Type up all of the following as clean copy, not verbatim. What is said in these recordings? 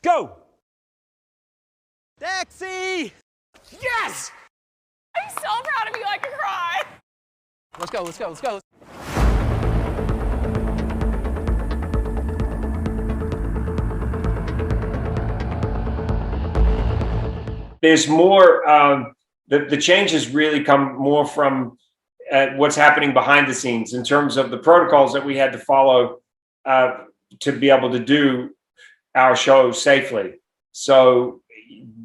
Go! Taxi! Yes! I'm so proud of you, I could cry. Let's go, let's go, let's go. There's more, the changes really come more from what's happening behind the scenes in terms of the protocols that we had to follow to be able to do our show safely. So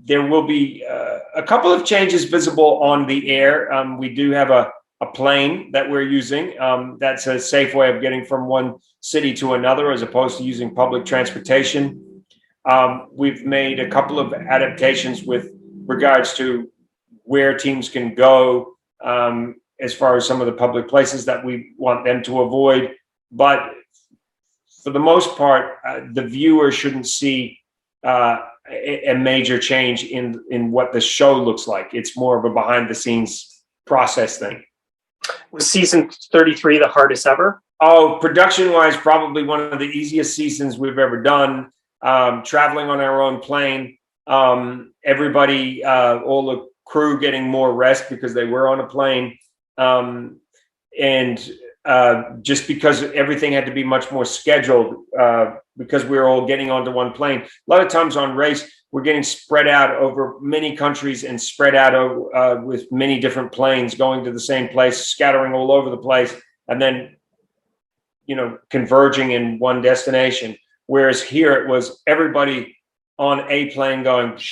there will be a couple of changes visible on the air. We do have a plane that we're using. That's a safe way of getting from one city to another as opposed to using public transportation. We've made a couple of adaptations with regards to where teams can go as far as some of the public places that we want them to avoid. But for the most part, the viewer shouldn't see a major change in what the show looks like. It's more of a behind the scenes process thing. Was season 33 the hardest ever? Oh, production wise, probably one of the easiest seasons we've ever done. Traveling on our own plane, everybody, all the crew getting more rest because they were on a plane. And just because everything had to be much more scheduled because we were all getting onto one plane. A lot of times on race, we're getting spread out over many countries and spread out over, with many different planes going to the same place, scattering all over the place, and then, converging in one destination. Whereas here it was everybody on a plane going to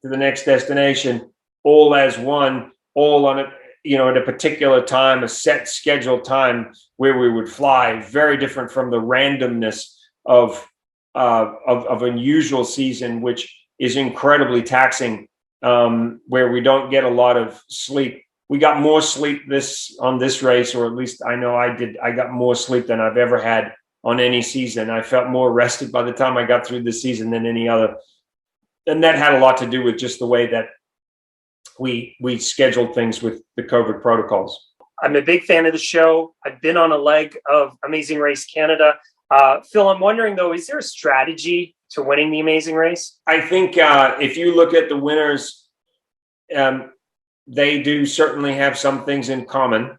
the next destination, all as one, all on it, at a particular time, a set scheduled time where we would fly. Very different from the randomness of unusual season, which is incredibly taxing, where we don't get a lot of sleep. We got more sleep on this race, or at least I know I did. I got more sleep than I've ever had on any season. I felt more rested by the time I got through the season than any other. And that had a lot to do with just the way that we scheduled things with the COVID protocols. I'm a big fan of the show. I've been on a leg of Amazing Race Canada. Phil, I'm wondering though, is there a strategy to winning the Amazing Race? I think if you look at the winners, they do certainly have some things in common,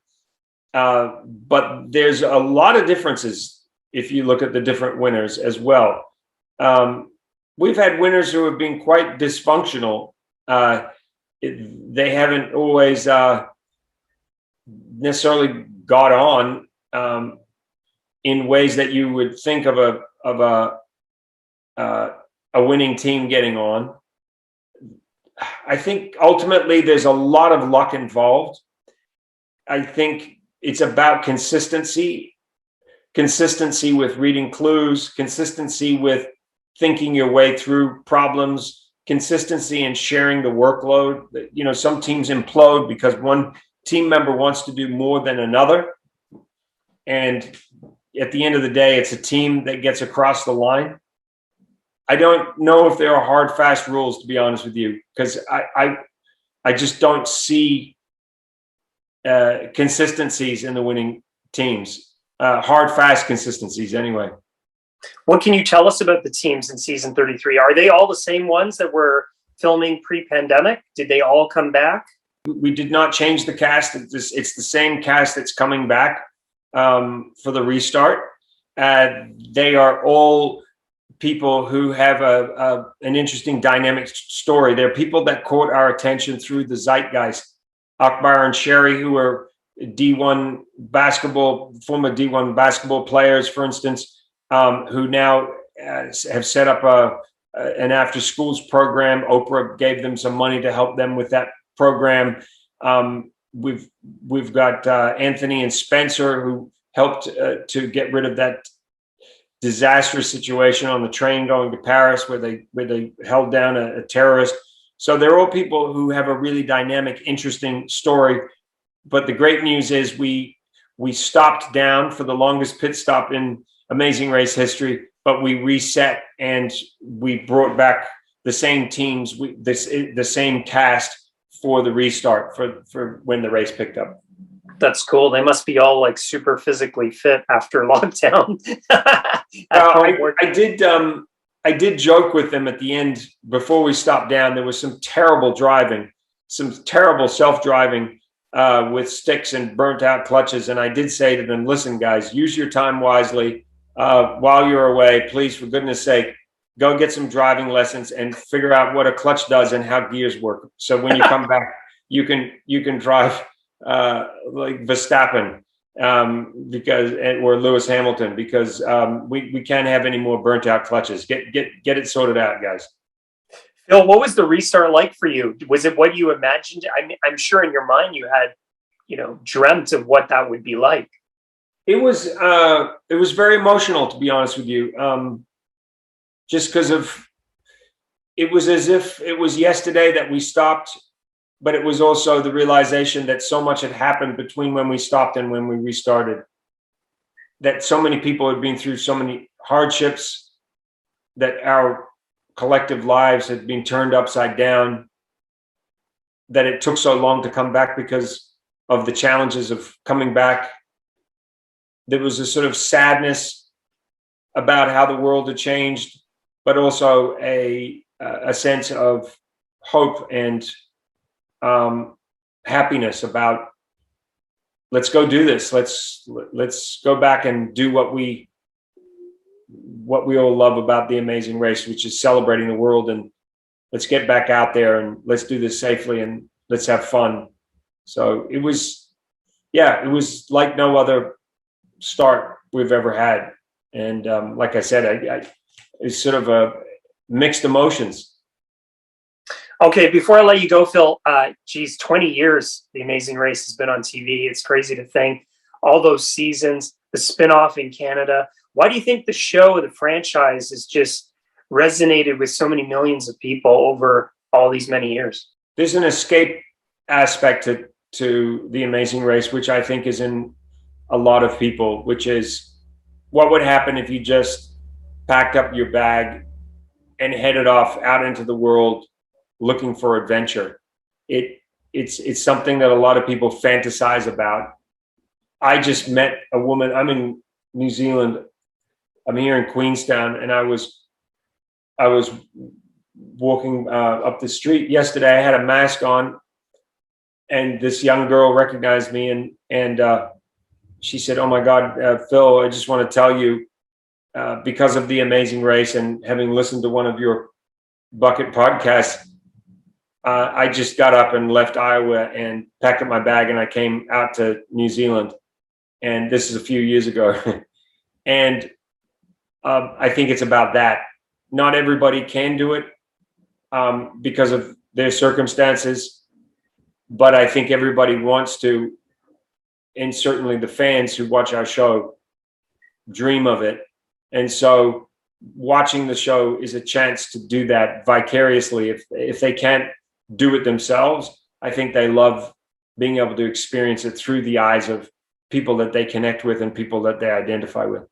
but there's a lot of differences if you look at the different winners as well. We've had winners who have been quite dysfunctional. They haven't always necessarily got on in ways that you would think of a winning team getting on. I think ultimately there's a lot of luck involved. I think it's about consistency with reading clues, consistency with thinking your way through problems, consistency in sharing the workload. Some teams implode because one team member wants to do more than another. And at the end of the day, it's a team that gets across the line. I don't know if there are hard, fast rules, to be honest with you, because I just don't see consistencies in the winning teams. Hard, fast consistencies anyway. What can you tell us about the teams in season 33? Are they all the same ones that were filming pre-pandemic? Did they all come back? We did not change the cast. It's the same cast that's coming back for the restart. They are all people who have an interesting dynamic story. They're people that caught our attention through the zeitgeist. Akbar and Sherry, who are former D1 basketball players, for instance, who now have set up an after schools program. Oprah gave them some money to help them with that program. We've got Anthony and Spencer, who helped to get rid of that disastrous situation on the train going to Paris, where they held down a terrorist. So they're all people who have a really dynamic, interesting story. But the great news is we stopped down for the longest pit stop in Amazing Race history, but we reset and we brought back the same teams, the same cast for the restart for when the race picked up. That's cool. They must be all like super physically fit after lockdown. I did I did joke with them at the end before we stopped down. There was some terrible driving, some terrible self-driving with sticks and burnt out clutches. And I did say to them, listen, guys, use your time wisely while you're away. Please, for goodness sake, go get some driving lessons and figure out what a clutch does and how gears work. So when you come back, you can drive like Verstappen or Lewis Hamilton, because we can't have any more burnt out clutches. Get it sorted out, guys. Phil, what was the restart like for you? Was it what you imagined? I'm sure in your mind you had, dreamt of what that would be like. It was very emotional, to be honest with you. Just because it was as if it was yesterday that we stopped, but it was also the realization that so much had happened between when we stopped and when we restarted, that so many people had been through so many hardships, that our collective lives had been turned upside down, that it took so long to come back because of the challenges of coming back. There was a sort of sadness about how the world had changed, but also a sense of hope and happiness about, let's go do this. Let's go back and do what we all love about the Amazing Race, which is celebrating the world. And let's get back out there and let's do this safely and let's have fun. So it was like no other start we've ever had. And like I said, it's sort of a mixed emotions. Okay, before I let you go, Phil, 20 years The Amazing Race has been on TV. It's crazy to think all those seasons, the spinoff in Canada. Why do you think the show, the franchise, has just resonated with so many millions of people over all these many years? There's an escape aspect to The Amazing Race, which I think is in a lot of people, which is what would happen if you just packed up your bag and headed off out into the world looking for adventure. It's something that a lot of people fantasize about. I just met a woman. I'm in New Zealand. I'm here in Queenstown, and I was walking up the street yesterday. I had a mask on, and this young girl recognized me, and she said, "Oh my God, Phil, I just want to tell you, because of The Amazing Race and having listened to one of your bucket podcasts, I just got up and left Iowa and packed up my bag, and I came out to New Zealand." And this is a few years ago. And I think it's about that. Not everybody can do it because of their circumstances, but I think everybody wants to, and certainly the fans who watch our show dream of it. And so watching the show is a chance to do that vicariously. If they can't do it themselves, I think they love being able to experience it through the eyes of people that they connect with and people that they identify with.